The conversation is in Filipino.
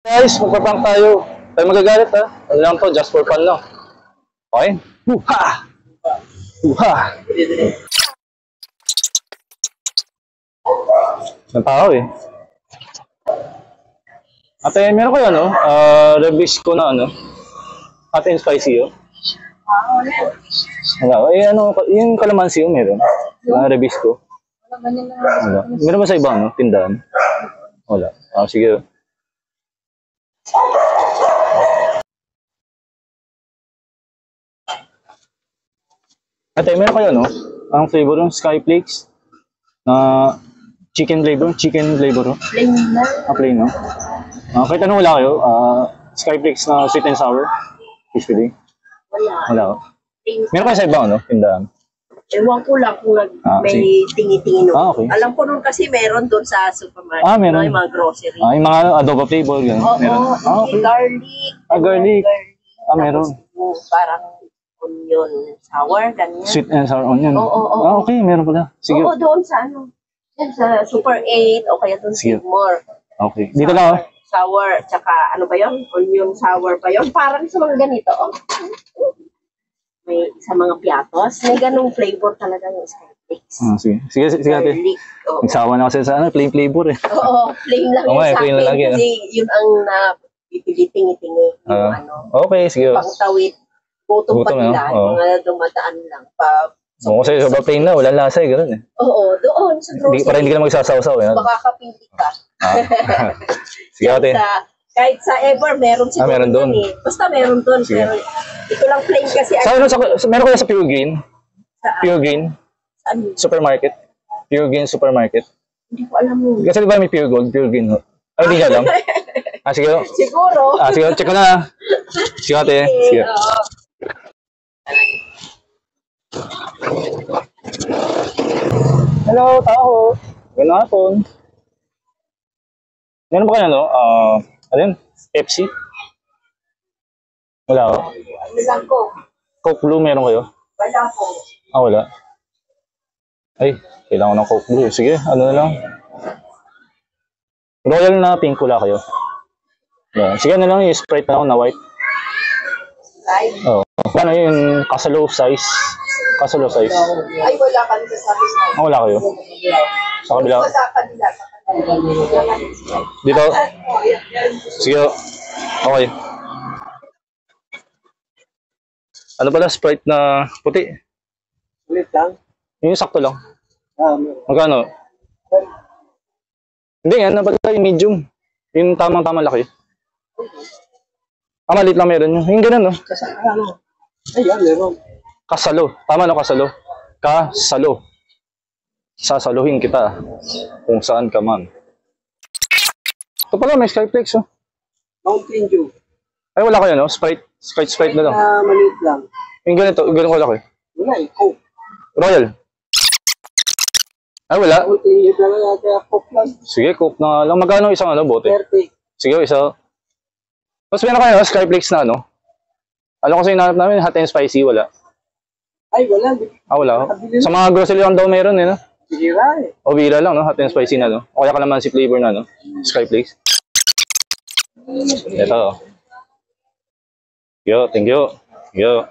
Guys, magpaprank tayo. Tayo magagalit ha. Ano lang to, just for fun lang. Okay? Huha! Huha! Ang tao eh. Ate, meron kayo ano? Reviews ko na ano? Ate and spicy oh. Wala. Eh ano, yung kalamansi oh meron. Reviews ko. Wala. Meron ba sa ibang no? Tindahan? Wala. Sige. Ate, meron kayo no? Ang flavor ng Skyflakes na chicken flavor oh. Plain na. Plain no? Kahit anong wala kayo, Skyflakes na sweet and sour. Usually. Wala oh. Meron kayo sa ibang no? Tindahan. Ewan ko lang kung may tingi-tingi no. Okay. Alam ko nun kasi meron doon sa supermarket. Meron. No, yung mga grocery. Yung mga adobo flavor, gano'n. Oo, meron. okay. Garlic. Garlic. Meron. Tapos, parang onion sour, ganyan. Sweet and sour onion. Oo. Okay, meron pala. Sige. Oo, doon sa ano. Yan sa Super 8 o kaya doon sa More. Okay. Dito lang oh. Sour, tsaka ano ba yun? Onion sour pa yun. Parang sa mga ganito. Oh. May sa mga piatos, may ganung flavor talaga yung Skyflakes. Sige ate. Nagsawa na kasi sa ano, plain flavor eh. Oo, plain lang yun sa akin kasi yun ang pipiliting-itingi yung ano. Okay, sige. Pangtawid, butong pa nila, mga dumadaan lang. Kasi sobrang plain na, walang lasa eh, gano'n eh. Oo, doon sa grocery. Para hindi ka na magsasaw-saw eh. Makakapili ka. Sige ate. Kahit sa Ever, meron siguro meron doon. Eh. Basta meron doon. Pero ito lang plain kasi. Meron kayo sa Pure Green? Pure Green? Saan? Supermarket? Pure Green Supermarket? Hindi ko alam mo. Kasi di ba may Pure Gold, Pure Green? Hindi ka alam? Sige. Siguro. Sige, check ko na. Sige ate. Sige. Hello, tao. Good hapon. Meron ba kayo ano? Ano yun? Pepsi? Wala ko. Ano lang ko? Coke Blue meron kayo? Wala ko. Wala. Ay, kailangan ko ng Coke Blue. Sige, ano na lang. Royal na pink wala kayo. Sige, ano lang yung Sprite na ako na white. Right? Oo. Ano yung kasalo size? Kasalo size. Ay, wala ka nito sa akin. Wala kayo? Sa kabila? Sa kanila. Dito? Sige. Okay. Ano pala? Sprite na puti? Ulit lang? Yung sakto lang. Magkano? Hindi, ano pala yung medium. Yung tamang-tamang laki. Maliit lang meron yun. Yung ganun, no? Ayan, meron. Kasalo. Tama no, kasalo. Kasalo. Sasaluhin kita kung saan ka man. Ito pala, may Skyflakes, oh. Mountain Dew. Ay, wala kayo, no? Sprite na lang. Maliit lang. Yung ganito, ganun ko laki. Wala eh, Coke. Royal. Ay, wala. Mountain Dew lang kaya Coke lang. Sige, Coke na lang. Magkano isang ano, bote? 30. Sige, isa. Tapos meron kayo, Skyflakes na, ano? Ano kasi hinanap namin, hot and spicy, wala. Ay, wala. Wala. Sa mga grocery lang daw meron, eh, no? Bira eh. O bira lang, no? Hot and spicy na, no? O kaya kalamansi flavor na, no? Skyflakes. Ito. Yo, thank you. Yo.